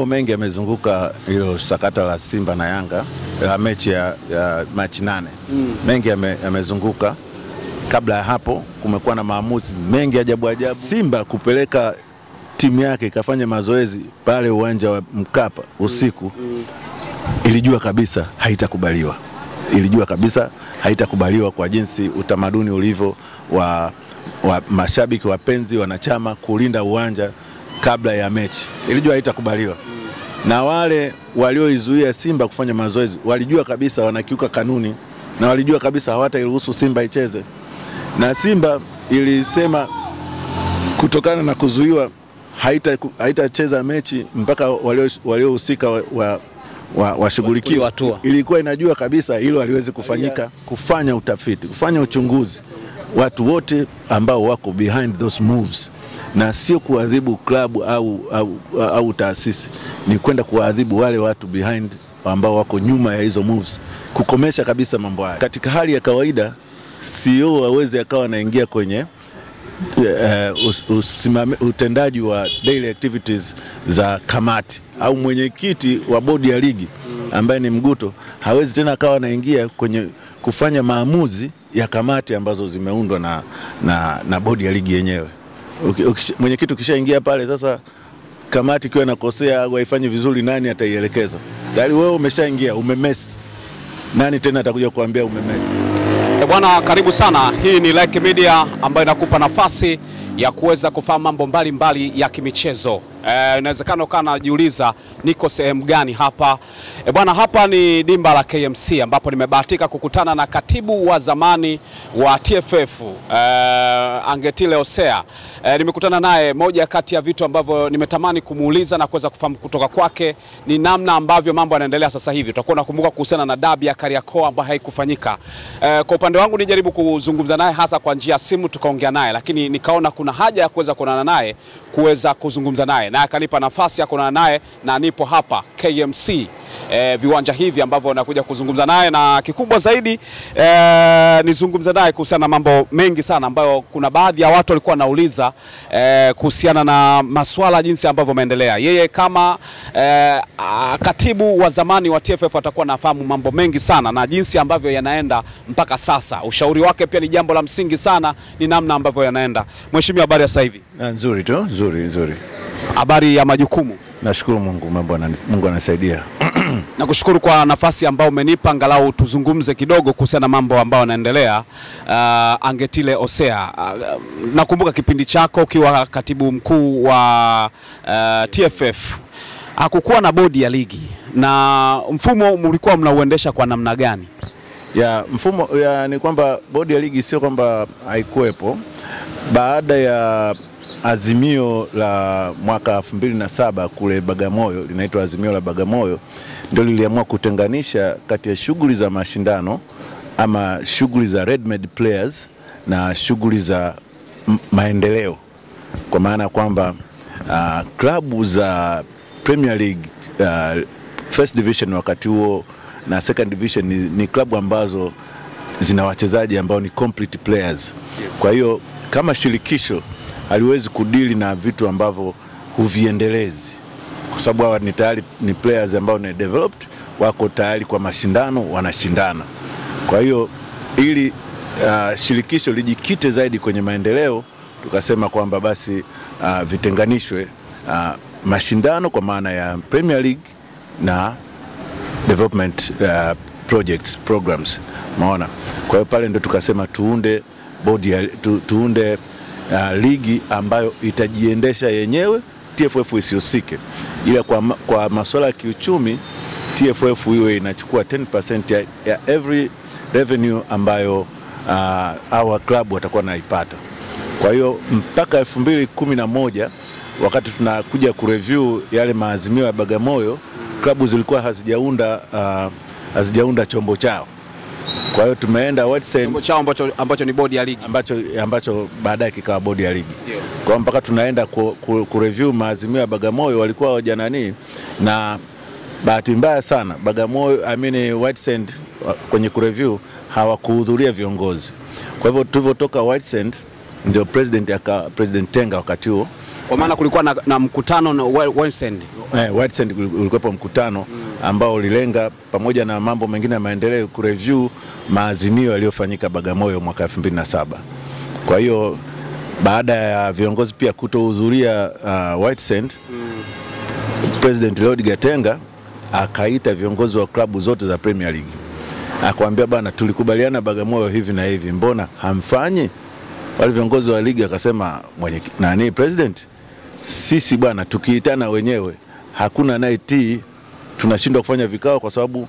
yako mengi yamezunguka hilo sakata la Simba na Yanga, mechi ya Machi 8. Mengi yamezunguka. Kabla ya hapo kumekuwa na maamuzi mengi ajabu. Simba kupeleka timu yake ikafanya mazoezi pale uwanja wa Mkapa usiku, ilijua kabisa haitakubaliwa. Ilijua kabisa haitakubaliwa kwa jinsi utamaduni ulivyo wa mashabiki, wapenzi, wanachama kulinda uwanja kabla ya mechi. Ilijua haitakubaliwa. Na wale walioizuia Simba kufanya mazoezi walijua kabisa wanakiuka kanuni, na walijua kabisa hawatairuhusu Simba icheze. Na Simba ilisema kutokana na kuzuiwa haitacheza mechi mpaka waliohusika washughulikiwe. Ilikuwa inajua kabisa hilo haliwezi kufanyika, kufanya utafiti, kufanya uchunguzi watu wote ambao wako behind those moves, na sio kuadhibu klabu au taasisi, ni kwenda kuadhibu wale watu behind ambao wako nyuma ya hizo moves, kukomesha kabisa mambo haya. Katika hali ya kawaida CEO hawezi akawa anaingia kwenye utendaji wa daily activities za kamati, au mwenyekiti wa bodi ya ligi ambaye ni Mguto hawezi tena akawa anaingia kwenye kufanya maamuzi ya kamati ambazo zimeundwa na bodi ya ligi yenyewe. Mwenyekiti ukishaingia pale, sasa kamati ikiwa inakosea au haifanyi vizuri, nani ataielekeza? Tayari wewe umeshaingia, umemesi. Nani tena atakuja kuambia umemesi? Bwana, karibu sana. Hii ni Like Media ambayo inakupa nafasi ya kuweza kufahamu mambo mbalimbali ya kimichezo. Inawezekana ukawa unajiuliza niko sehemu gani hapa. Bwana, hapa ni dimba la KMC ambapo nimebahatika kukutana na katibu wa zamani wa TFF, Angetile Osea. Nimekutana naye. Moja kati ya vitu ambavyo nimetamani kumuuliza na kuweza kufahamu kutoka kwake ni namna ambavyo mambo yanaendelea sasa hivi. Tutakuwa nakumbuka kuhusiana na dabi ya Kariakoo ambayo haikufanyika. Kwa upande wangu nijaribu kuzungumza naye hasa kwa njia ya simu, tukaongea naye, lakini nikaona kuna haja ya kuweza kuonana naye, kuweza kuzungumza naye, na akanipa nafasi ya kuonana naye, na nipo hapa KMC viwanja hivi ambavyo nakuja kuzungumza naye, na kikubwa zaidi nizungumza naye kuhusiana na mambo mengi sana ambayo kuna baadhi ya watu walikuwa wanauliza kuhusiana na masuala jinsi ambavyo maendelea. Yeye kama katibu wa zamani wa TFF atakuwa anafahamu mambo mengi sana na jinsi ambavyo yanaenda mpaka sasa. Ushauri wake pia ni jambo la msingi sana, ni namna ambavyo yanaenda. Mheshimiwa, habari ya sasa hivi? Nzuri tu, nzuri. Habari ya majukumu? Nashukuru Mungu, Mungu anasaidia. Nakushukuru kwa nafasi ambayo umenipa angalau tuzungumze kidogo kuhusiana na mambo ambayo yanaendelea. Angetile Osea, nakumbuka kipindi chako ukiwa katibu mkuu wa TFF hakukuwa na bodi ya ligi, na mfumo mlikuwa mnauendesha kwa namna gani? Mfumo ni kwamba bodi ya ligi sio kwamba haikuwepo. Baada ya azimio la mwaka 2007 kule Bagamoyo, linaitwa azimio la Bagamoyo, ndio liliamua kutenganisha kati ya shughuli za mashindano ama shughuli za ready-made players na shughuli za maendeleo. Kwa maana kwamba klabu za Premier League, First Division wakati huo na Second Division ni klabu ambazo zina wachezaji ambao ni complete players. Kwa hiyo kama shirikisho haliwezi kudili na vitu ambavyo huviendelezi, kwa sababu hawa ni tayari ni players ambao ni developed, wako tayari kwa mashindano, wanashindana. Kwa hiyo ili shirikisho lijikite zaidi kwenye maendeleo, tukasema kwamba basi vitenganishwe mashindano kwa maana ya Premier League na development projects, programs. Maona. Kwa hiyo pale ndio tukasema tuunde bodi tuunde ligi ambayo itajiendesha yenyewe, TFF isihusike. Ila kwa masuala ya kiuchumi, TFF iwe inachukua 10% ya every revenue ambayo our club watakuwa naipata. Kwa hiyo mpaka 2011 wakati tunakuja kureview yale maazimio ya Bagamoyo, klabu zilikuwa hazijaunda chombo chao. Kwa hiyo tumeenda chombo chao ambacho ni bodi ya ligi, ambacho baadaye kikawa bodi ya ligi. Kwa mpaka tunaenda kureview maazimio ya Bagamoyo, walikuwa wajanani, na bahati mbaya sana Bagamoyo Whitesand kwenye kureview hawakuhudhuria viongozi. Kwa hivyo tulivyotoka Whitesand ndio President Tenga wakati huo. Kwa maana kulikuwa na mkutano na Whitesand Whitesand ulikuwepo mkutano ambao ulilenga pamoja na mambo mengine ya maendeleo kureview maazimio yaliyofanyika Bagamoyo mwaka 2007. Kwa hiyo baada ya viongozi pia kutohudhuria Whitesand, President Lord Gatenga akaita viongozi wa klabu zote za Premier League. Akamwambia bana, tulikubaliana Bagamoyo hivi na hivi, mbona hamfanyi? Wale viongozi wa ligi akasema, president, sisi bwana tukiitana wenyewe hakuna anayetii, tunashindwa kufanya vikao kwa sababu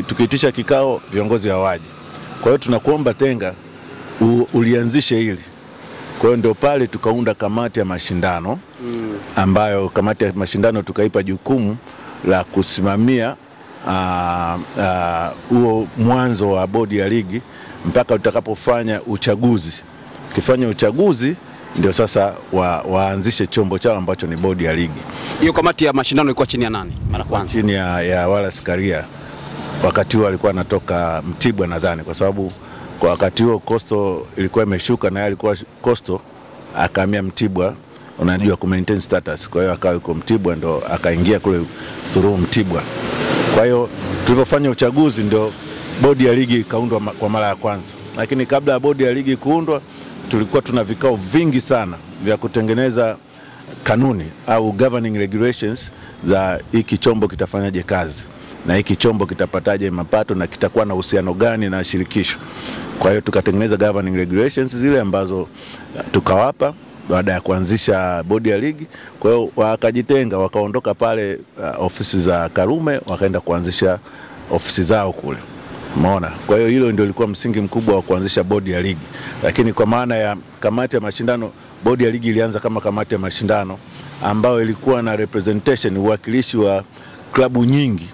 tukiitisha kikao viongozi hawaji. Kwa hiyo tunakuomba Tenga ulianzishe hili. Kwa hiyo ndio pale tukaunda kamati ya mashindano ambayo kamati ya mashindano tukaipa jukumu la kusimamia huo mwanzo wa bodi ya ligi mpaka tutakapofanya uchaguzi. Kifanya uchaguzi ndio sasa waanzishe chombo chao ambacho ni bodi ya ligi. Hiyo kamati ya mashindano ilikuwa chini ya nani mara kwanza? Chini ya Wallace Karia. Wakati huo alikuwa anatoka Mtibwa nadhani, kwa sababu kwa wakati huo Coastal ilikuwa imeshuka na yeye alikuwa Coastal akahamia Mtibwa, unajua ku maintain status. Kwa hiyo akawa yuko Mtibwa ndo akaingia kule through Mtibwa. Kwa hiyo tulipofanya uchaguzi ndio bodi ya ligi ikaundwa kwa mara ya kwanza. Lakini kabla ya bodi ya ligi kuundwa tulikuwa tuna vikao vingi sana vya kutengeneza kanuni au governing regulations za hiki chombo kitafanyaje kazi na hiki chombo kitapataje mapato na kitakuwa na uhusiano gani na shirikisho. Kwa hiyo tukatengeneza governing regulations zile ambazo tukawapa baada ya kuanzisha bodi ya ligi. Kwa hiyo wakajitenga, wakaondoka pale ofisi za Karume wakaenda kuanzisha ofisi zao kule. Umeona? Kwa hiyo hilo ndio lilikuwa msingi mkubwa wa kuanzisha bodi ya ligi. Lakini kwa maana ya kamati ya mashindano, bodi ya ligi ilianza kama kamati ya mashindano ambayo ilikuwa na representation, uwakilishi wa klabu nyingi.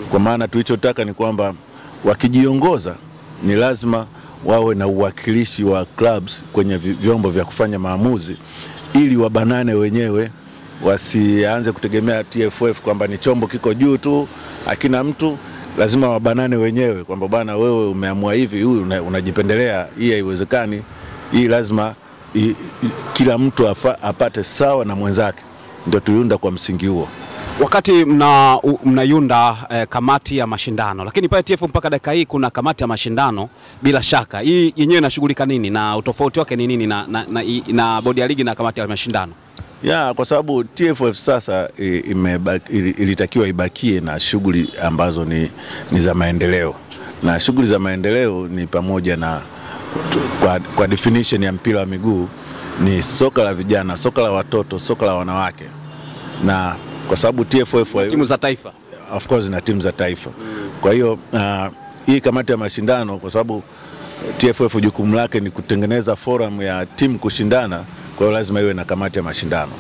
Kwa maana tulichotaka ni kwamba wakijiongoza ni lazima wawe na uwakilishi wa clubs kwenye vyombo vya kufanya maamuzi, ili wabanane wenyewe, wasianze kutegemea TFF kwamba ni chombo kiko juu tu hakina mtu. Lazima wabanane wenyewe kwamba bana, wewe umeamua hivi, huyu unajipendelea, hii haiwezekani, hii lazima kila mtu apate sawa na mwenzake. Ndio tuliunda kwa msingi huo. Wakati mnaiunda kamati ya mashindano, lakini pale TFF mpaka dakika hii kuna kamati ya mashindano, bila shaka hii yenyewe inashughulika nini na utofauti wake ni nini na bodi ya ligi na kamati ya mashindano? Kwa sababu TFF sasa ilitakiwa ibakie na shughuli ambazo ni za maendeleo, na shughuli za maendeleo ni pamoja na kwa definition ya mpira wa miguu ni soka la vijana, soka la watoto, soka la wanawake. Na kwa sababu TFF timu za taifa, of course, na timu za taifa. Kwa hiyo hii kamati ya mashindano, kwa sababu TFF jukumu lake ni kutengeneza forum ya timu kushindana, kwa hiyo lazima iwe na kamati ya mashindano.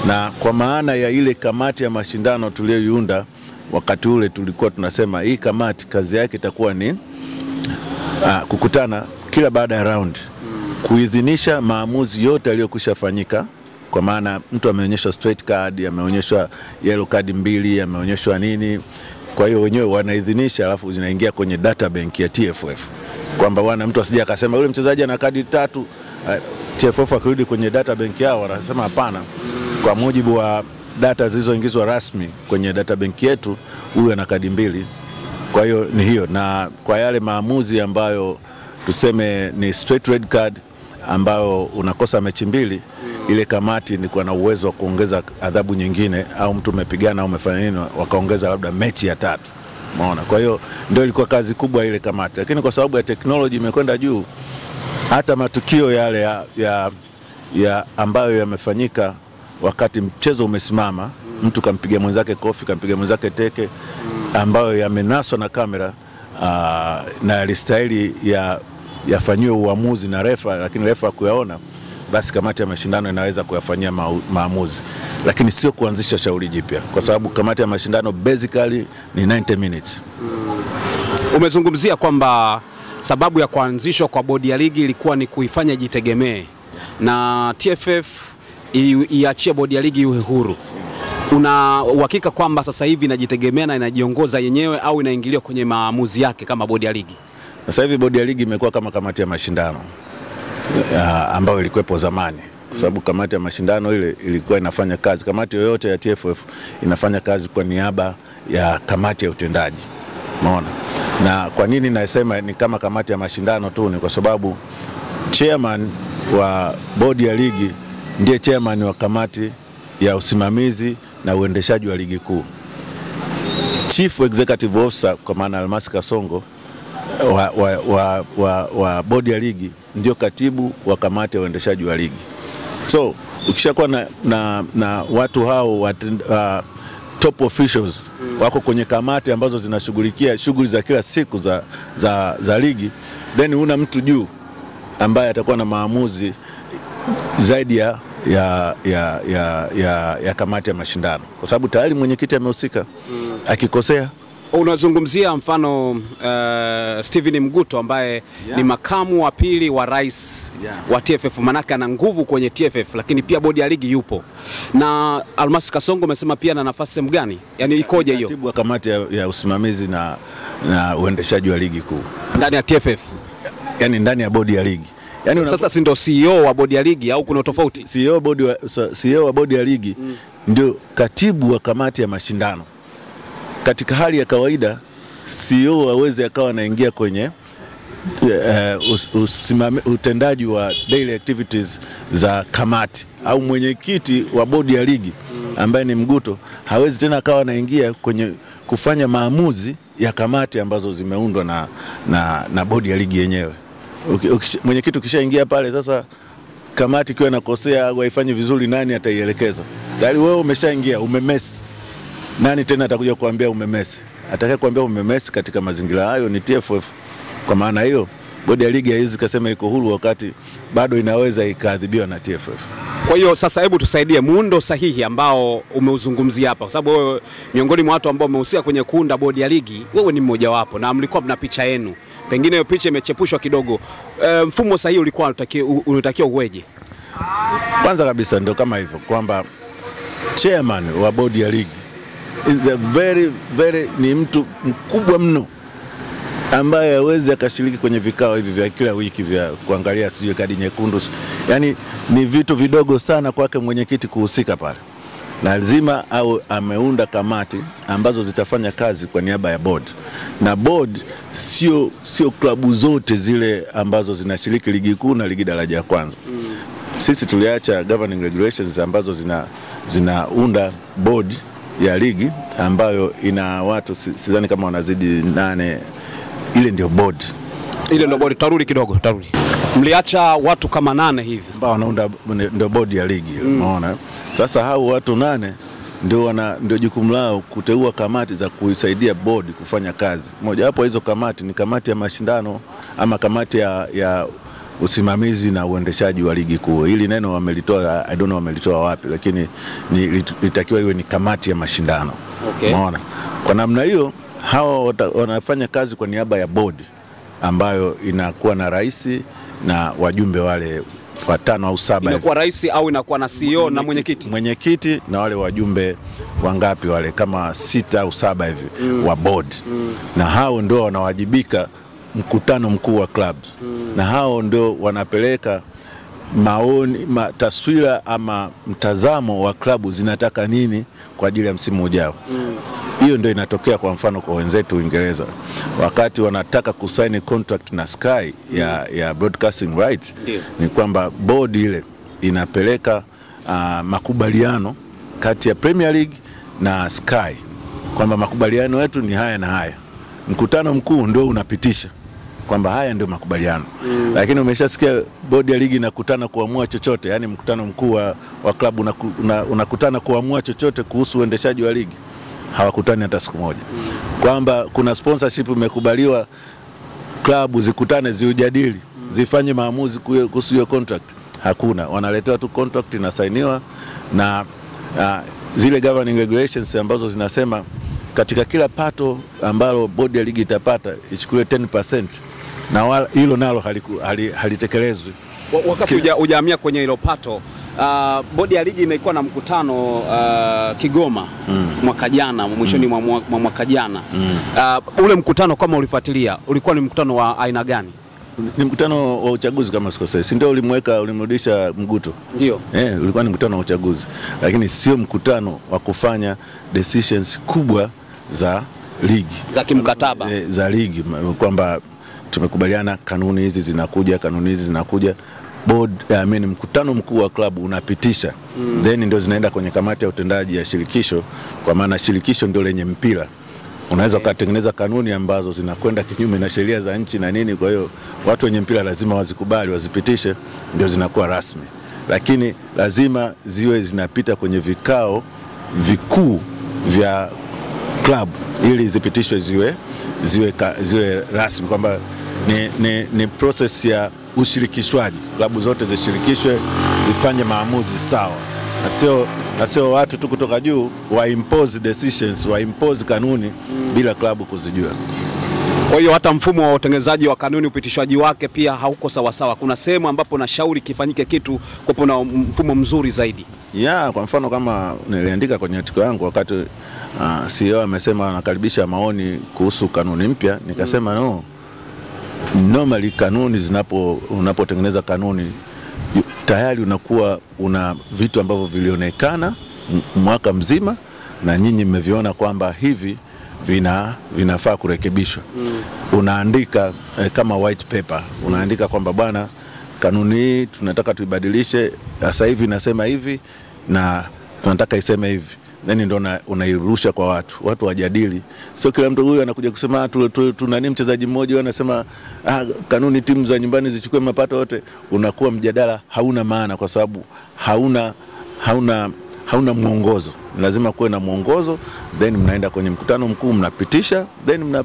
Na kwa maana ya ile kamati ya mashindano tuliyoiunda wakati ule, tulikuwa tunasema hii kamati kazi yake itakuwa ni kukutana kila baada ya round, kuidhinisha maamuzi yote yaliyokwisha fanyika. Kwa maana mtu ameonyeshwa straight card, ameonyeshwa yellow card 2, ameonyeshwa nini. Kwa hiyo wenyewe wanaidhinisha, alafu zinaingia kwenye data bank ya TFF. Kwamba wana mtu asije akasema yule mchezaji ana kadi 3, TFF akirudi kwenye data bank yao wanasema hapana, kwa mujibu wa data zilizoingizwa rasmi kwenye data bank yetu huyu ana kadi 2. Kwa hiyo ni hiyo, na kwa yale maamuzi ambayo tuseme ni straight red card ambayo unakosa mechi 2, ile kamati ni kwa na uwezo wa kuongeza adhabu nyingine, au mtu umepigana au umefanya nini wakaongeza labda mechi ya 3. Umeona? Kwa hiyo ndio ilikuwa kazi kubwa ile kamati. Lakini kwa sababu ya teknolojia imekwenda juu, hata matukio yale ya ambayo yamefanyika wakati mchezo umesimama, mtu kampiga mwenzake kofi, kampiga mwenzake teke, ambayo yamenaswa na kamera na yalistahili yafanywe uamuzi na refa, lakini refa hakuyaona, basi kamati ya mashindano inaweza kuyafanyia maamuzi, lakini sio kuanzisha shauri jipya, kwa sababu kamati ya mashindano basically ni 90 minutes. Umezungumzia kwamba sababu ya kuanzishwa kwa bodi ya ligi ilikuwa ni kuifanya jitegemee na TFF iachie bodi ya ligi iwe huru. Una uhakika kwamba sasa hivi inajitegemea na inajiongoza yenyewe au inaingilia kwenye maamuzi yake kama bodi ya ligi? Sasa hivi bodi ya ligi imekuwa kama kamati ya mashindano ambayo ilikuwepo zamani. kwa sababu kamati ya mashindano ile ilikuwa inafanya kazi. Kamati yoyote ya TFF inafanya kazi kwa niaba ya kamati ya utendaji. Umeona? Na kwa nini nasema ni kama kamati ya mashindano tu? Ni kwa sababu chairman wa bodi ya ligi ndiye chairman wa kamati ya usimamizi na uendeshaji wa ligi kuu. Chief Executive Officer kwa maana Almasi Kasongo wa bodi ya ligi ndio katibu wa kamati ya uendeshaji wa ligi. So ukishakuwa na watu hao top officials wako kwenye kamati ambazo zinashughulikia shughuli za kila siku za ligi, then una mtu juu ambaye atakuwa na maamuzi zaidi ya kamati ya mashindano, kwa sababu tayari mwenyekiti amehusika. Akikosea, unazungumzia mfano Steven Mguto ambaye ni makamu wa pili wa rais wa TFF, manaka ana nguvu kwenye TFF, lakini pia bodi ya ligi yupo. Na Almasi Kasongo amesema pia na nafasi mgani? Yani ikoje hiyo? Katibu wa kamati ya usimamizi na uendeshaji wa ligi kuu ndani ya TFF, yani ndani ya bodi ya ligi. Yani sasa si ndio CEO wa bodi ya ligi au kuna tofauti? CEO wa bodi ya ligi ndio katibu wa kamati ya mashindano. Katika hali ya kawaida CEO hawezi akawa anaingia kwenye utendaji wa daily activities za kamati, au mwenyekiti wa bodi ya ligi ambaye ni Mguto hawezi tena akawa anaingia kwenye kufanya maamuzi ya kamati ambazo zimeundwa na bodi ya ligi yenyewe. Mwenyekiti ukishaingia pale, sasa kamati ikiwa inakosea au haifanyi vizuri, nani ataielekeza? Tayari wewe umeshaingia, umemesi. Nani tena atakuja kuambia umemesi? Atakaye kuambia umemesi katika mazingira hayo ni TFF. Kwa maana hiyo bodi ya ligi haiwezi kusema iko huru wakati bado inaweza ikaadhibiwa na TFF. Kwa hiyo sasa hebu tusaidie muundo sahihi ambao umeuzungumzia hapa, kwa sababu wewe miongoni mwa watu ambao wamehusika kwenye kuunda bodi ya ligi, wewe ni mmoja wapo na mlikuwa mna picha yenu. Pengine hiyo picha imechepushwa kidogo. Mfumo sahihi ulikuwa unatakiwa uweje? Kwanza kabisa ndio kama hivyo kwamba chairman wa bodi ya ligi is a very ni mtu mkubwa mno ambaye hawezi akashiriki kwenye vikao hivi vya kila wiki vya kuangalia sio kadi nyekundu. Yani ni vitu vidogo sana kwake mwenyekiti kuhusika pale. Na lazima au ameunda kamati ambazo zitafanya kazi kwa niaba ya board. Na board sio klabu zote zile ambazo zinashiriki ligi kuu na ligi daraja ya kwanza. Sisi tuliacha governing regulations ambazo zinaunda board ya ligi ambayo ina watu sidhani kama wanazidi 8. Ile ndio board. Ile ndio board. Tarudi kidogo, tarudi. Mliacha watu kama 8 hivi ambao wanaunda ndio board ya ligi. Unaona? Sasa hao watu 8 ndio jukumu lao kuteua kamati za kuisaidia board kufanya kazi. Moja hapo hizo kamati ni kamati ya mashindano ama kamati ya usimamizi na uendeshaji wa ligi kuu. Hili neno wamelitoa, I don't know wamelitoa wapi, lakini litakiwa iwe ni kamati ya mashindano. Okay. Unaona? Kwa namna hiyo hao wanafanya kazi kwa niaba ya board ambayo inakuwa na rais na wajumbe wale 5 au 7. Inakuwa rais au inakuwa na CEO na mwenyekiti? Mwenyekiti na wale wajumbe wangapi wale kama 6 au 7 hivi wa board. Na hao ndio wanawajibika mkutano mkuu wa club. Na hao ndio wanapeleka maoni, taswira ama mtazamo wa klabu zinataka nini kwa ajili ya msimu ujao. Hiyo ndio inatokea kwa mfano kwa wenzetu Uingereza. Wakati wanataka kusaini contract na Sky ya broadcasting rights, ni kwamba board ile inapeleka makubaliano kati ya Premier League na Sky kwamba makubaliano yetu ni haya na haya. Mkutano mkuu ndio unapitisha kwamba haya ndio makubaliano. Lakini umeshasikia bodi ya ligi inakutana kuamua chochote, yani mkutano mkuu wa klabu unakutana kuamua chochote kuhusu uendeshaji wa ligi? Hawakutani hata siku moja. Kwamba kuna sponsorship imekubaliwa, klabu zikutane ziujadili, zifanye maamuzi kuhusu hiyo contract? Hakuna. Wanaletewa tu contract inasainiwa na zile governing regulations ambazo zinasema katika kila pato ambalo bodi ya ligi itapata ichukue 10%, na hilo nalo halitekelezwi. Wakati hujahamia kwenye hilo pato, bodi ya ligi imekuwa na mkutano Kigoma mwaka jana, mwishoni mwa mwaka jana. Ule mkutano kama ulifuatilia, ulikuwa ni mkutano wa aina gani? ni mkutano wa uchaguzi kama sikosei. Si ndio ulimrudisha Mguto? Ndio. Ulikuwa ni mkutano wa uchaguzi. Lakini sio mkutano wa kufanya decisions kubwa za ligi. Za kimkataba. Za ligi kwamba tumekubaliana kanuni hizi zinakuja. Board, mkutano mkuu wa klabu unapitisha. Then ndio zinaenda kwenye kamati ya utendaji ya shirikisho, kwa maana shirikisho ndio lenye mpira. Unaweza ukatengeneza kanuni ambazo zinakwenda kinyume na sheria za nchi na nini, kwa hiyo watu wenye mpira lazima wazikubali, wazipitishe, ndio zinakuwa rasmi. Lakini lazima ziwe zinapita kwenye vikao vikuu vya klabu ili zipitishwe ziwe rasmi, kwamba ni process ya ushirikishwaji. Klabu zote zishirikishwe, zifanye maamuzi sawa. Na sio watu tu kutoka juu wa impose decisions, wa impose kanuni bila klabu kuzijua. Kwa hiyo hata mfumo wa utengenezaji wa kanuni, upitishwaji wake pia hauko sawa sawa. Kuna sehemu ambapo na shauri kifanyike kitu kwa na mfumo mzuri zaidi. Kwa mfano kama niliandika kwenye article yangu wakati CEO amesema anakaribisha maoni kuhusu kanuni mpya, nikasema normally kanuni unapotengeneza kanuni tayari unakuwa una vitu ambavyo vilionekana mwaka mzima na nyinyi mmeviona kwamba hivi vinafaa kurekebishwa. Unaandika kama white paper, unaandika kwamba bwana, kanuni hii tunataka tuibadilishe, sasa hivi nasema hivi na tunataka iseme hivi. Then ndio unairusha kwa watu wajadili. Sio kila mtu huyu anakuja kusema tunani mchezaji mmoja anasema kanuni timu za nyumbani zichukue mapato yote. Unakuwa mjadala hauna maana, kwa sababu hauna mwongozo. Lazima kuwe na mwongozo, then mnaenda kwenye mkutano mkuu mnapitisha, then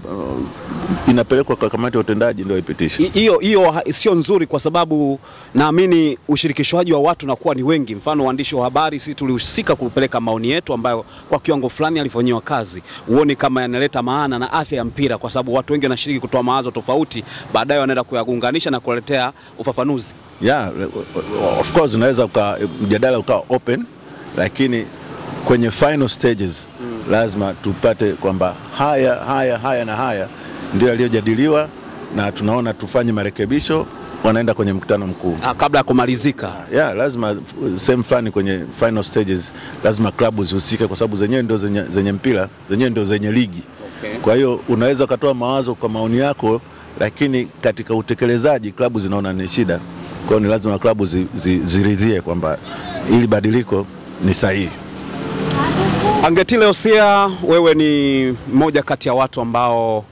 inapelekwa kwa kamati ya utendaji ndio ipitishe. Hiyo sio nzuri, kwa sababu naamini ushirikishwaji wa watu nakuwa ni wengi. Mfano waandishi wa habari, sisi tulihusika kupeleka maoni yetu ambayo kwa kiwango fulani alifanywa kazi. Uone kama yanaleta maana na afya ya mpira, kwa sababu watu wengi wanashiriki kutoa mawazo tofauti, baadaye wanaenda kuyaunganisha na kuletea ufafanuzi. Of course unaweza mjadala ukawa open, lakini kwenye final stages lazima tupate kwamba haya na haya ndio yaliyojadiliwa na tunaona tufanye marekebisho, wanaenda kwenye mkutano mkuu kabla ya kumalizika. Lazima same fani kwenye final stages, lazima klabu zihusike, kwa sababu zenyewe ndio zenye mpira, zenyewe ndio zenye ligi. Kwa hiyo unaweza kutoa mawazo kwa maoni yako, lakini katika utekelezaji klabu zinaona ni shida. Kwa hiyo ni lazima klabu ziridhie kwamba ili badiliko ni sahihi. Angetile Osia, wewe ni mmoja kati ya watu ambao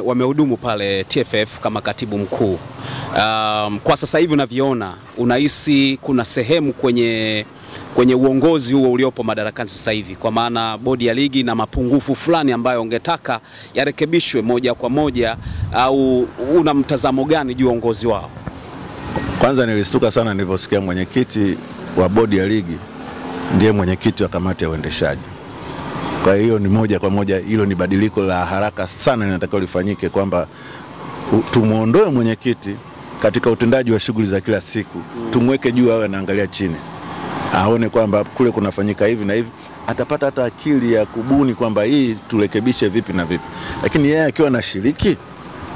wamehudumu pale TFF kama katibu mkuu. Kwa sasa hivi unavyoona, unahisi kuna sehemu kwenye uongozi huo uliopo madarakani sasa hivi, kwa maana bodi ya ligi na mapungufu fulani ambayo ungetaka yarekebishwe moja kwa moja, au una mtazamo gani juu uongozi wao? Kwanza nilistuka sana niliposikia mwenyekiti wa bodi ya ligi ndiye mwenyekiti wa kamati ya uendeshaji. Kwa hiyo ni moja kwa moja, hilo ni badiliko la haraka sana linatakiwa lifanyike, kwamba tumuondoe mwenyekiti katika utendaji wa shughuli za kila siku, tumweke juu, awe anaangalia chini, aone kwamba kule kunafanyika hivi na hivi, atapata hata akili ya kubuni kwamba hii turekebishe vipi na vipi. Lakini yeye akiwa anashiriki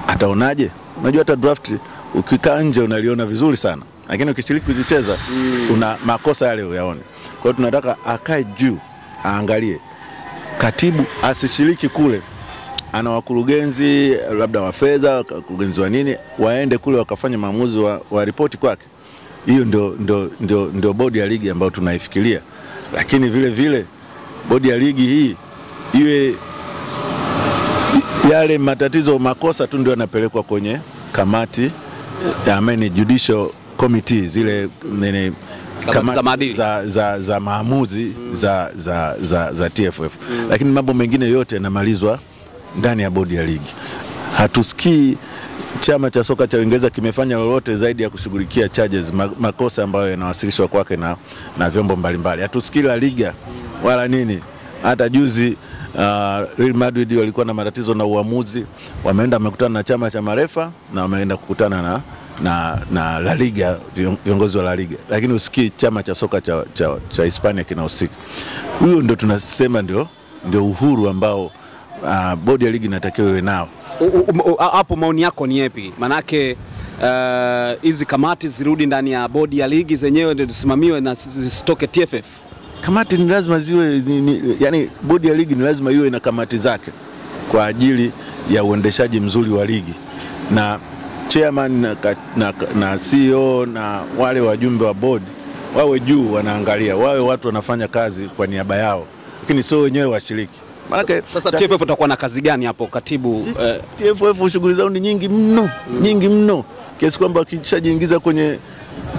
ataonaje? Unajua hata draft ukikaa nje unaliona vizuri sana, lakini ukishiriki kuzicheza una makosa yale uyaone. Kwa hiyo tunataka akae juu, aangalie. Katibu asishiriki kule, ana wakurugenzi labda wa fedha, wakurugenzi wa nini, waende kule wakafanya maamuzi wa ripoti kwake. Hiyo ndio bodi ya ligi ambayo tunaifikiria. Lakini vile vile bodi ya ligi hii iwe yale matatizo, makosa tu ndio yanapelekwa kwenye kamati judicial committee, zile kamati za maamuzi za TFF. Lakini mambo mengine yote yanamalizwa ndani ya bodi ya ligi. Hatusikii chama cha soka cha Uingereza kimefanya lolote zaidi ya kushughulikia charges, makosa ambayo yanawasilishwa kwake na vyombo mbalimbali. Hatusikii La Liga wala nini. Hata juzi Real Madrid walikuwa na matatizo na uamuzi, wameenda wamekutana na chama cha marefa na wameenda kukutana na La Liga, viongozi wa La Liga, lakini usikii chama cha soka cha Hispania kinahusika. Huyo ndio tunasema ndio uhuru ambao bodi ya ligi inatakiwa iwe nao. Hapo maoni yako ni yapi? Manake hizi kamati zirudi ndani ya bodi ya ligi zenyewe ndio zisimamiwe na zisitoke TFF. Kamati ni lazima ziwe yani bodi ya ligi ni lazima iwe na kamati zake kwa ajili ya uendeshaji mzuri wa ligi, na chairman na CEO na wale wajumbe wa board wawe juu wanaangalia, wawe watu wanafanya kazi kwa niaba yao, lakini sio wenyewe washiriki. Maana sasa TFF utakuwa na kazi gani hapo katibu? TFF shughuli zao ni nyingi mno, nyingi mno, kiasi kwamba kishajiingiza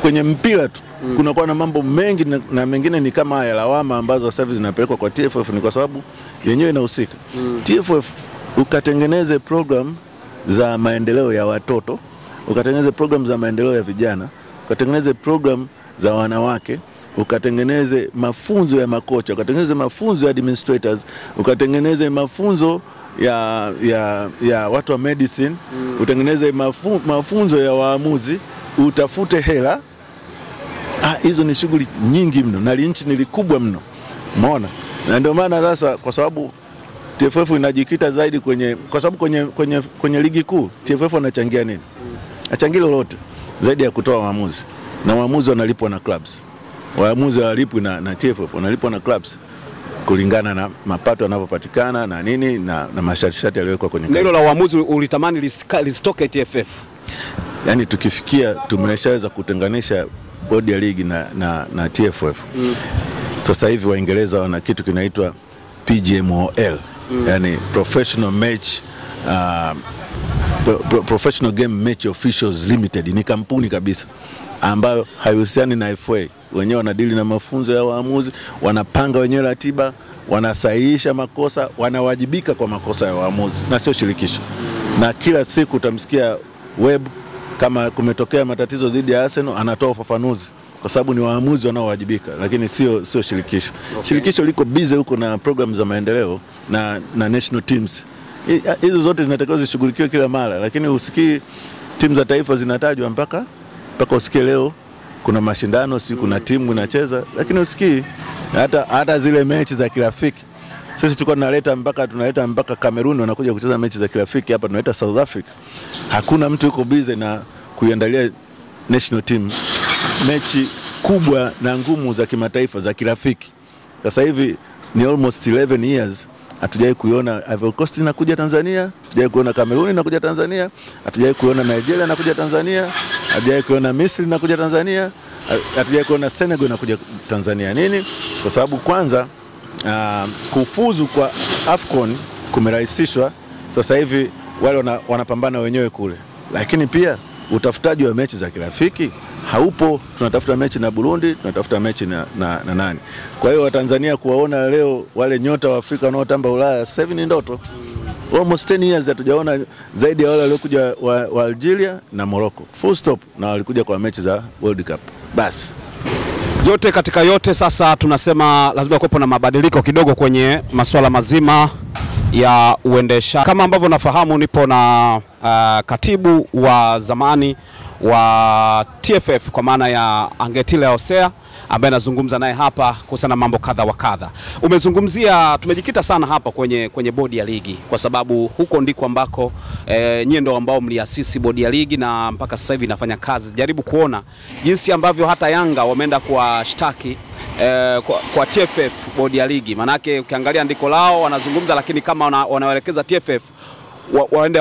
kwenye mpira tu kunakuwa na mambo mengi na mengine ni kama haya lawama ambazo sasa hivi zinapelekwa kwa TFF ni kwa sababu yenyewe inahusika. TFF ukatengeneze program za maendeleo ya watoto, ukatengeneze program za maendeleo ya vijana, ukatengeneze program za wanawake, ukatengeneze mafunzo ya makocha, ukatengeneze mafunzo ya administrators, ukatengeneze mafunzo ya watu wa medicine, utengeneze mafunzo ya waamuzi, utafute hela. Hizo ni shughuli nyingi mno na nchi ni kubwa mno. Umeona? Na ndio maana sasa kwa sababu TFF inajikita zaidi kwa sababu kwenye ligi kuu TFF anachangia nini? Achangia lolote zaidi ya kutoa waamuzi. Na waamuzi wanalipwa na clubs. Waamuzi walipwi na TFF, wanalipwa na clubs kulingana na mapato yanavyopatikana na nini na masharti yaliyowekwa kwenye. Neno la waamuzi ulitamani lisitoke TFF. Yaani tukifikia tumeshaweza kutenganisha bodi ya ligi na TFF. Sasa hivi Waingereza wana kitu kinaitwa PGMOL, yani Professional Game Match Officials Limited. Ni kampuni kabisa ambayo haihusiani na FA. Wenyewe wanadili na mafunzo ya waamuzi, wanapanga wenyewe ratiba, wanasahihisha makosa, wanawajibika kwa makosa ya waamuzi na sio shirikisho. Na kila siku utamsikia Webb kama kumetokea matatizo dhidi ya Arsenal anatoa ufafanuzi kwa sababu ni waamuzi wanaowajibika, lakini sio shirikisho. Okay. Shirikisho liko busy huko na program za maendeleo na national teams. Hizo zote zinatakiwa zishughulikiwe kila mara, lakini usikii timu za taifa zinatajwa mpaka usikie leo kuna mashindano, si kuna timu inacheza, lakini usikii hata zile mechi za kirafiki. Sisi tulikuwa tunaleta mpaka Cameroon wanakuja kucheza mechi za kirafiki hapa, tunaleta South Africa. Hakuna mtu yuko busy na kuiandalia national team mechi kubwa na ngumu za kimataifa za kirafiki. Sasa hivi ni almost 11 years hatujai kuiona Ivory Coast inakuja Tanzania, hatujai kuona Cameroon inakuja Tanzania, hatujai kuona Nigeria inakuja Tanzania, hatujai kuona Misri inakuja Tanzania, hatujai kuona Senegal inakuja Tanzania. Nini? Kwa sababu kwanza kufuzu kwa AFCON kumerahisishwa. Sasa hivi wale wanapambana wenyewe kule, lakini pia utafutaji wa mechi za kirafiki haupo. Tunatafuta mechi na Burundi, tunatafuta mechi na nani. Kwa hiyo Watanzania kuwaona leo wale nyota wa Afrika wanaotamba Ulaya sasa hivi ni ndoto. Almost 10 years hatujaona zaidi ya wale waliokuja wa Algeria na Morocco. Full stop, na walikuja kwa mechi za World Cup. Basi yote katika yote, sasa tunasema lazima kuwepo na mabadiliko kidogo kwenye masuala mazima ya uendesha. Kama ambavyo nafahamu nipo na katibu wa zamani wa TFF kwa maana ya Angetile Hosea ambaye anazungumza naye hapa kuhusiana mambo kadha wa kadha. Umezungumzia, tumejikita sana hapa kwenye bodi ya ligi kwa sababu huko ndiko ambako nyie ndio ambao mliasisi bodi ya ligi na mpaka sasa hivi inafanya kazi. Jaribu kuona jinsi ambavyo hata Yanga wameenda kuwashtaki kwa TFF bodi ya ligi. Manake ukiangalia andiko lao wanazungumza, lakini kama wanaelekeza TFF waende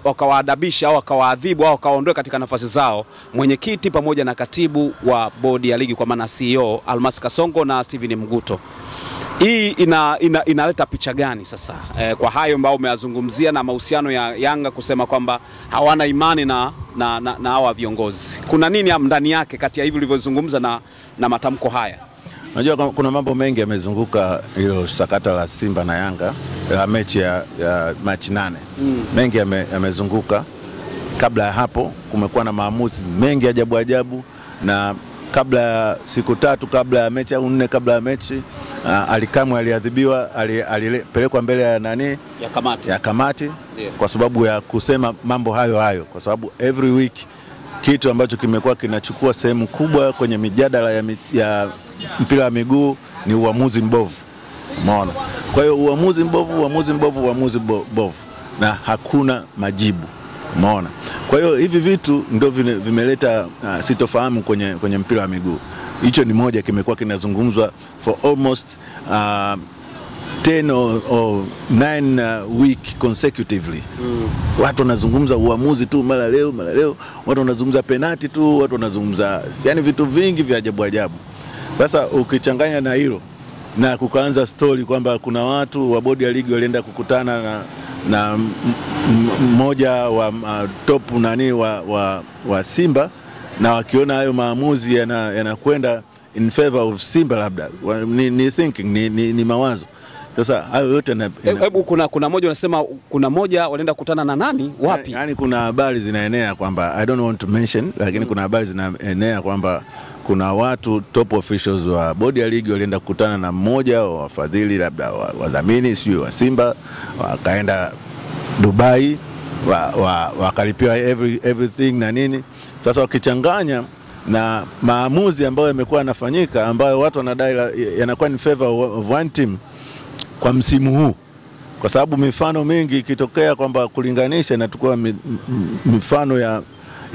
wakawaadabisha au wakawaadhibu au wakaondoe katika nafasi zao mwenyekiti pamoja na katibu wa bodi ya ligi kwa maana CEO Almas Kasongo na Steven Mguto. Hii inaleta picha gani sasa kwa hayo ambao umeyazungumzia na mahusiano ya Yanga kusema kwamba hawana imani na hawa viongozi? Kuna nini ndani yake kati ya hivi ulivyozungumza na matamko haya? Unajua kuna mambo mengi yamezunguka hilo sakata la Simba na Yanga ya mechi ya Machi 8. Mengi yamezunguka. Kabla ya hapo kumekuwa na maamuzi mengi ajabu na kabla siku 3 kabla ya mechi au 4 kabla ya mechi Alikamwe aliadhibiwa, alipelekwa mbele ya kamati yeah, kwa sababu ya kusema mambo hayo kwa sababu every week kitu ambacho kimekuwa kinachukua sehemu kubwa kwenye mijadala ya mpira wa miguu ni uamuzi mbovu. Umeona? Kwa hiyo uamuzi mbovu. na hakuna majibu. Umeona? Kwa hiyo hivi vitu ndio vimeleta sitofahamu kwenye mpira wa miguu. Hicho ni moja kimekuwa kinazungumzwa for almost 10 or 9 week consecutively. Watu wanazungumza uamuzi tu mara leo, watu wanazungumza penalty tu, watu wanazungumza yani vitu vingi vya ajabu. Sasa ukichanganya na hilo na kukaanza story kwamba kuna watu wa bodi ya ligi walienda kukutana na mmoja wa top nani wa Simba, na wakiona hayo maamuzi yanakwenda in favor of Simba, labda ni thinking ni mawazo. Sasa hayo yote hebu kuna moja unasema kuna moja walienda kukutana na nani wapi? Yani kuna habari zinaenea kwamba I don't want to mention, lakini kuna habari zinaenea kwamba kuna watu top officials wa bodi ya ligi walienda kukutana na mmoja wa wafadhili, labda wadhamini sio wa Simba, wakaenda Dubai, wakalipiwa everything na nini. Sasa wakichanganya na maamuzi ambayo yamekuwa yanafanyika, ambayo watu wanadai yanakuwa in favor of one team kwa msimu huu, kwa sababu mifano mingi ikitokea kwamba kulinganisha inatukua mifano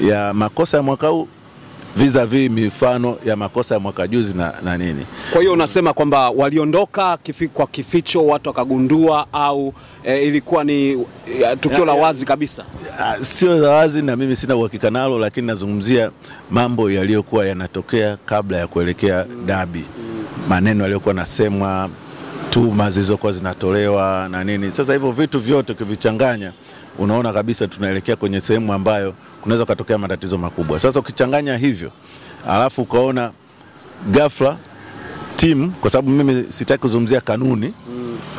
ya makosa ya mwaka huu vis-a-vis mifano ya makosa ya mwaka juzi na nini. Kwa hiyo unasema kwamba waliondoka kwa kificho, watu wakagundua, au ilikuwa ni tukio la wazi kabisa? Sio la wazi na mimi sina uhakika nalo, lakini nazungumzia mambo yaliyokuwa yanatokea kabla ya kuelekea dabi. Maneno yaliyokuwa nasemwa, tuhuma zilizokuwa zinatolewa na nini. Sasa hivyo vitu vyote kivichanganya, unaona kabisa tunaelekea kwenye sehemu ambayo kunaweza kutokea matatizo makubwa. Sasa ukichanganya hivyo, alafu ukaona ghafla timu, kwa sababu mimi sitaki kuzungumzia kanuni,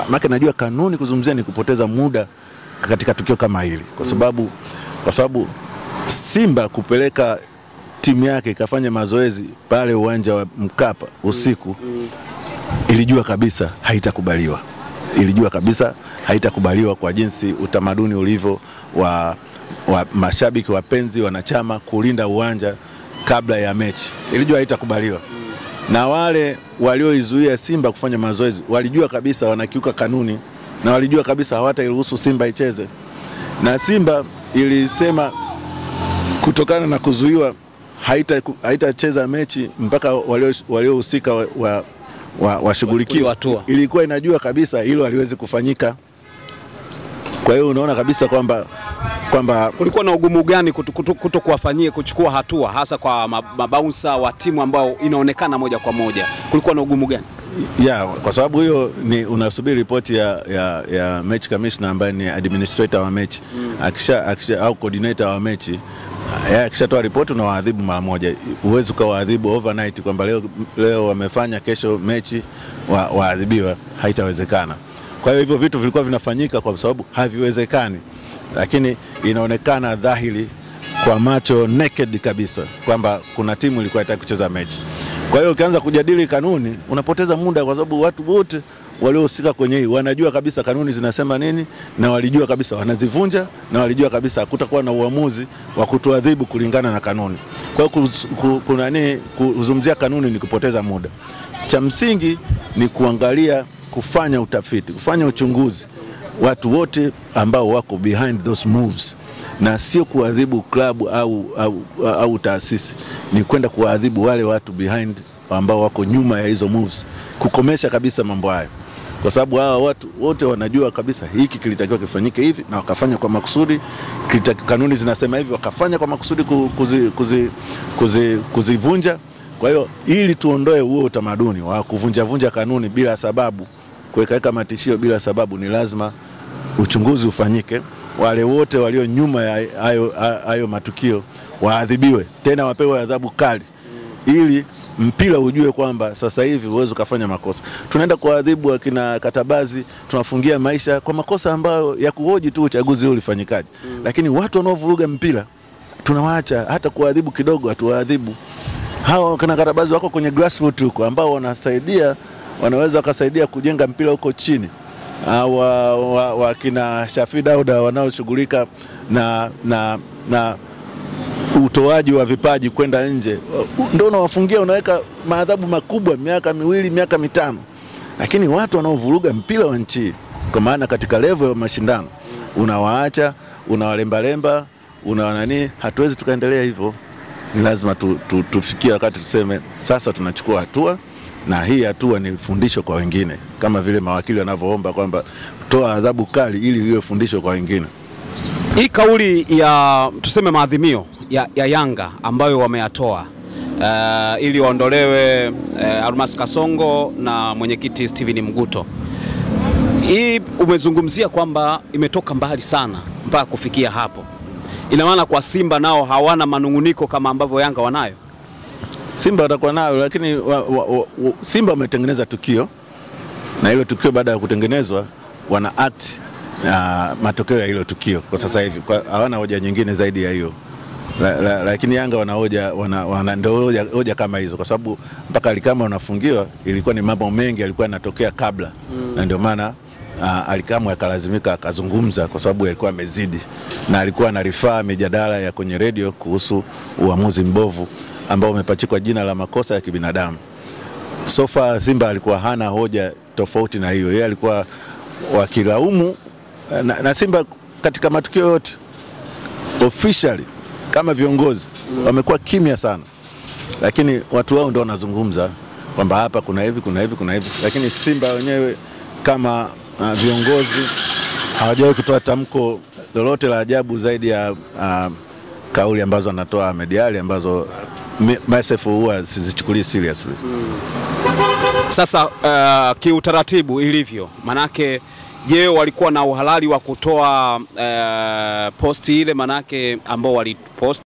maana najua kanuni kuzungumzia ni kupoteza muda katika tukio kama hili, kwa sababu Simba kupeleka timu yake ikafanya mazoezi pale uwanja wa Mkapa usiku, ilijua kabisa haitakubaliwa kwa jinsi utamaduni ulivyo wa mashabiki, wapenzi, wanachama kulinda uwanja kabla ya mechi. Ilijua haitakubaliwa. Na wale walioizuia Simba kufanya mazoezi walijua kabisa wanakiuka kanuni, na walijua kabisa hawatairuhusu Simba icheze. Na Simba ilisema kutokana na kuzuiwa haitacheza mechi mpaka waliohusika washughulikiwe. Ilikuwa inajua kabisa hilo haliwezi kufanyika. Kwa hiyo unaona kabisa kwamba kulikuwa na ugumu gani kutokuwafanyia kuchukua hatua, hasa kwa mabaunsa wa timu ambao inaonekana moja kwa moja? Kulikuwa na ugumu gani? Kwa sababu hiyo ni unasubiri ripoti ya match commissioner ambaye ni administrator wa mechi. Akisha au coordinator wa mechi, akishatoa ripoti unawaadhibu mara moja. Uwezo kuwaadhibu overnight kwamba leo wamefanya, kesho mechi waadhibiwa, haitawezekana. Kwa hiyo hivyo vitu vilikuwa vinafanyika kwa sababu haviwezekani, lakini inaonekana dhahiri kwa macho naked kabisa kwamba kuna timu ilikuwa inataka kucheza mechi. Kwa hiyo ukianza kujadili kanuni unapoteza muda, kwa sababu watu wote waliohusika kwenye hii wanajua kabisa kanuni zinasema nini, na walijua kabisa wanazivunja, na walijua kabisa hakutakuwa na uamuzi wa kutuadhibu kulingana na kanuni. Kwa hiyo kuzungumzia kanuni ni kupoteza muda. Cha msingi ni kuangalia, kufanya utafiti, kufanya uchunguzi watu wote ambao wako behind those moves, na sio kuadhibu klabu au taasisi, ni kwenda kuadhibu wale watu behind ambao wako nyuma ya hizo moves, kukomesha kabisa mambo hayo. Kwa sababu hawa watu wote wanajua kabisa hiki kilitakiwa kifanyike hivi, na wakafanya kwa makusudi. Kanuni zinasema hivi, wakafanya kwa makusudi kuzivunja. Kwa hiyo ili tuondoe huo utamaduni wa kuvunja kanuni bila sababu, kuweka matishio bila sababu, ni lazima uchunguzi ufanyike. Wale wote walio nyuma ya hayo matukio waadhibiwe, tena wapewe adhabu kali, ili mpira ujue kwamba sasa hivi uwezo kufanya makosa. Tunaenda kuadhibu akina Katabazi, tunafungia maisha kwa makosa ambayo ya kuhoji tu uchaguzi ulifanyikaje. Lakini watu wanaovuruga mpira tunawaacha, hata kuadhibu kidogo hatuadhibu. Hao kana Katabazi wako kwenye grassroots huko, ambao wanaweza wakasaidia kujenga mpira huko chini. Wakina Shafi Dauda wanaoshughulika na utoaji wa vipaji kwenda nje, ndio unawafungia, unaweka maadhabu makubwa, miaka 2, miaka 5. Lakini watu wanaovuruga mpira wa nchi, kwa maana katika level ya mashindano, unawaacha, unawalemba, nani, hatuwezi tukaendelea hivyo. Ni lazima tufikie wakati tuseme sasa tunachukua hatua, na hii hatua ni fundisho kwa wengine, kama vile mawakili wanavyoomba kwamba toa adhabu kali ili iwe fundisho kwa wengine. Hii kauli ya tuseme maadhimio ya Yanga ambayo wameyatoa ili waondolewe Almas Kasongo na mwenyekiti Steven Mguto, hii umezungumzia kwamba imetoka mbali sana mpaka kufikia hapo. Ina maana kwa Simba nao hawana manunguniko kama ambavyo Yanga wanayo? Simba watakuwa nayo, lakini Simba wametengeneza tukio, na hilo tukio baada ya kutengenezwa wana act matokeo ya hilo tukio kwa sasa hivi. Hawana hoja nyingine zaidi ya hiyo. Lakini Yanga wana hoja kama hizo, kwa sababu mpaka Alikama wanafungiwa ilikuwa ni mambo mengi yalikuwa yanatokea kabla. Na ndio maana Alikama akalazimika akazungumza, kwa sababu alikuwa amezidi, na alikuwa anarifaa mijadala ya kwenye radio kuhusu uamuzi mbovu ambao umepachikwa jina la makosa ya kibinadamu. So far Simba alikuwa hana hoja tofauti na hiyo. Yeye alikuwa wakilaumu na Simba katika matukio yote officially kama viongozi wamekuwa kimya sana, lakini watu wao ndio wanazungumza kwamba hapa kuna hivi, lakini Simba wenyewe kama viongozi hawajawahi kutoa tamko lolote la ajabu zaidi ya kauli ambazo anatoa Ahmed Ally, ambazo myself huwa sizichukulii seriously. Sasa kiutaratibu ilivyo, manake je, walikuwa na uhalali wa kutoa posti ile manake ambao walipost